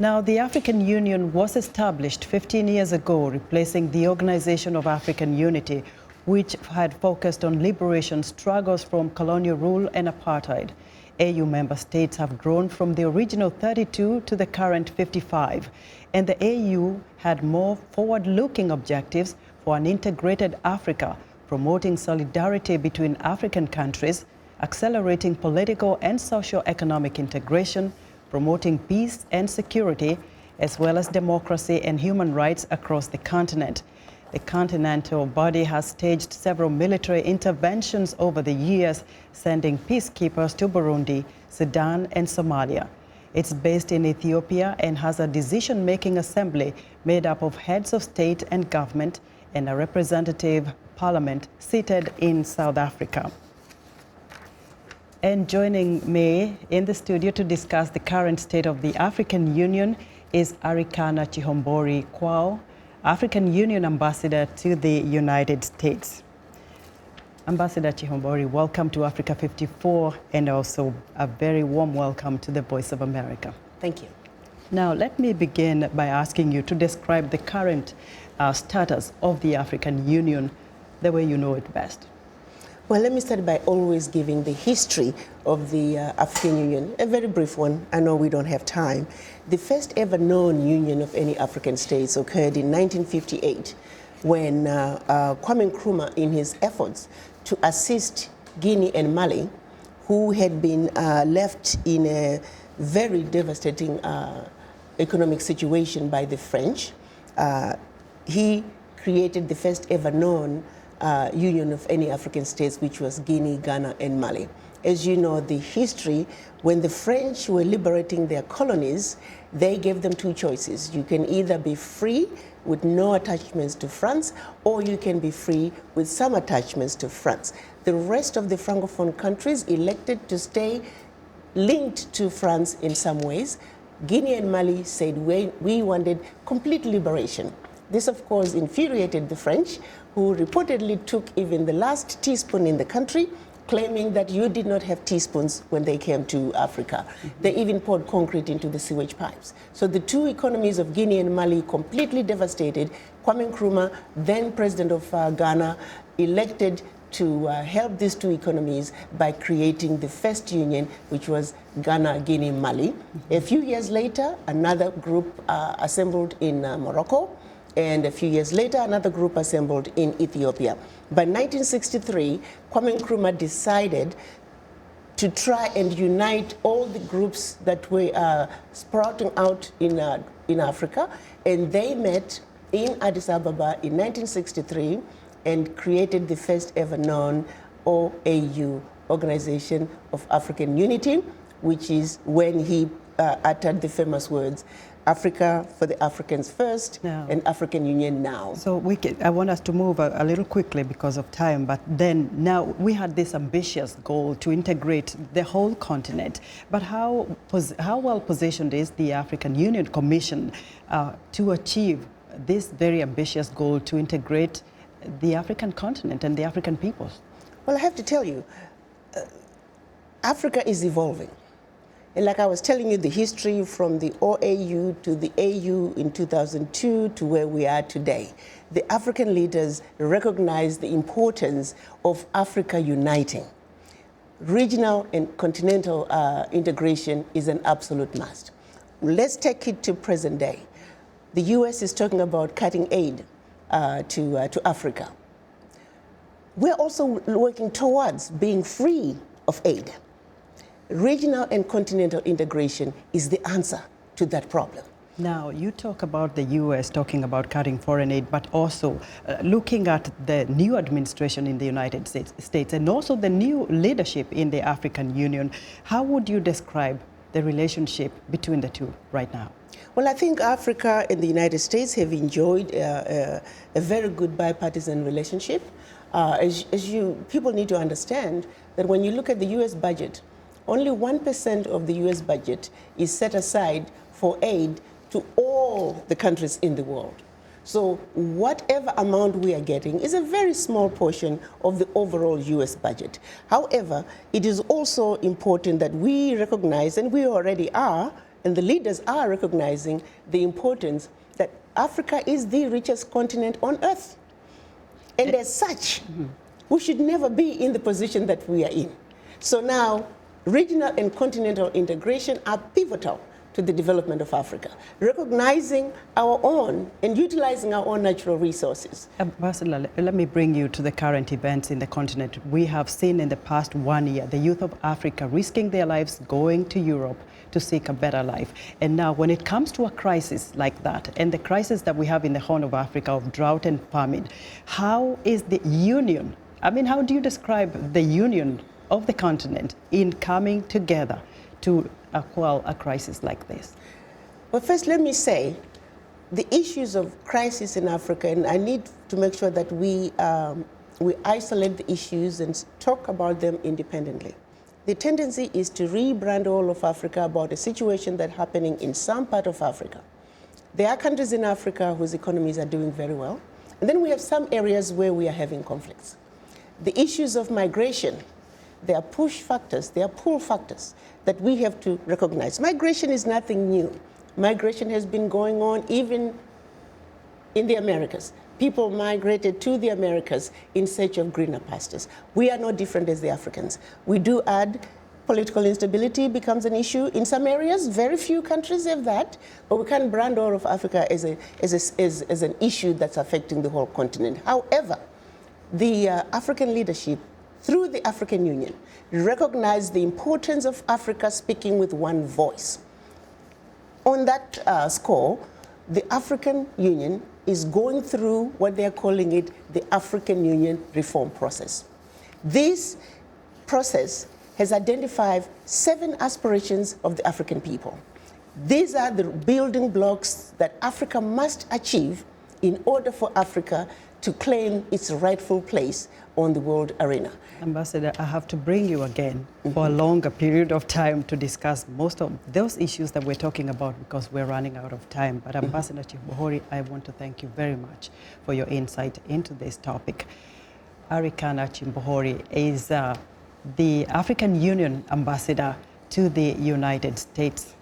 Now, the African Union was established 15 years ago, replacing the Organization of African Unity, which had focused on liberation struggles from colonial rule and apartheid. AU member states have grown from the original 32 to the current 55, and the AU had more forward-looking objectives for an integrated Africa, promoting solidarity between African countries, accelerating political and socio-economic integration, promoting peace and security, as well as democracy and human rights across the continent. The continental body has staged several military interventions over the years, sending peacekeepers to Burundi, Sudan, and Somalia. It's based in Ethiopia and has a decision-making assembly made up of heads of state and government and a representative parliament seated in South Africa. And joining me in the studio to discuss the current state of the African Union is Arikana Chihombori Kwao, African Union Ambassador to the United States. Ambassador Chihombori, welcome to Africa 54 and also a very warm welcome to the Voice of America. Thank you. Now, let me begin by asking you to describe the current status of the African Union the way you know it best. Well, let me start by always giving the history of the African Union, a very brief one. I know we don't have time. The first ever known union of any African states occurred in 1958 when Kwame Nkrumah, in his efforts to assist Guinea and Mali, who had been left in a very devastating economic situation by the French, he created the first ever known union of any African states, which was Guinea, Ghana, and Mali. As you know, the history, when the French were liberating their colonies, they gave them two choices. You can either be free with no attachments to France, or you can be free with some attachments to France. The rest of the Francophone countries elected to stay linked to France in some ways. Guinea and Mali said we wanted complete liberation. This, of course, infuriated the French, who reportedly took even the last teaspoon in the country, claiming that you did not have teaspoons when they came to Africa. Mm-hmm. They even poured concrete into the sewage pipes. So the two economies of Guinea and Mali completely devastated. Kwame Nkrumah, then president of Ghana, elected to help these two economies by creating the first union, which was Ghana, Guinea, Mali. Mm-hmm. A few years later, another group assembled in Morocco. And a few years later, another group assembled in Ethiopia. By 1963, Kwame Nkrumah decided to try and unite all the groups that were sprouting out in Africa. And they met in Addis Ababa in 1963 and created the first ever known OAU, Organization of African Unity, which is when he uttered the famous words, Africa for the Africans first, and African Union now. So I want us to move a little quickly because of time, but then now we had this ambitious goal to integrate the whole continent. But how well positioned is the African Union Commission to achieve this very ambitious goal to integrate the African continent and the African peoples? Well, I have to tell you, Africa is evolving. And like I was telling you, the history from the OAU to the AU in 2002 to where we are today. The African leaders recognize the importance of Africa uniting. Regional and continental integration is an absolute must. Let's take it to present day. The US is talking about cutting aid to Africa. We're also working towards being free of aid. Regional and continental integration is the answer to that problem. Now, you talk about the U.S. talking about cutting foreign aid, but also looking at the new administration in the United States and also the new leadership in the African Union. How would you describe the relationship between the two right now? Well, I think Africa and the United States have enjoyed a very good bipartisan relationship. People need to understand that when you look at the U.S. budget, only 1% of the U.S. budget is set aside for aid to all the countries in the world. So whatever amount we are getting is a very small portion of the overall U.S. budget. However, it is also important that we recognize, and we already are, and the leaders are recognizing the importance that Africa is the richest continent on earth. And as such, we should never be in the position that we are in. So now, regional and continental integration are pivotal to the development of Africa, recognizing our own and utilizing our own natural resources. Ambassador, let me bring you to the current events in the continent. We have seen in the past 1 year the youth of Africa risking their lives going to Europe to seek a better life. And now when it comes to a crisis like that, and the crisis that we have in the Horn of Africa of drought and famine, how is the union, I mean, how do you describe the union of the continent in coming together to quell a crisis like this? Well, first let me say, the issues of crisis in Africa, and I need to make sure that we isolate the issues and talk about them independently. The tendency is to rebrand all of Africa about a situation that's happening in some part of Africa. There are countries in Africa whose economies are doing very well, and then we have some areas where we are having conflicts. The issues of migration, there are push factors, there are pull factors that we have to recognize. Migration is nothing new. Migration has been going on even in the Americas. People migrated to the Americas in search of greener pastures. We are no different as the Africans. We do add political instability becomes an issue in some areas. Very few countries have that, but we can't brand all of Africa as an issue that's affecting the whole continent. However, the African leadership through the African Union recognize the importance of Africa speaking with one voice. On that score, the African Union is going through what they're calling it the African Union reform process. This process has identified 7 aspirations of the African people. These are the building blocks that Africa must achieve in order for Africa to claim its rightful place on the world arena. Ambassador, I have to bring you again for a longer period of time to discuss most of those issues that we're talking about because we're running out of time. But Ambassador Chihombori, I want to thank you very much for your insight into this topic. Arikana Chihombori is the African Union ambassador to the United States.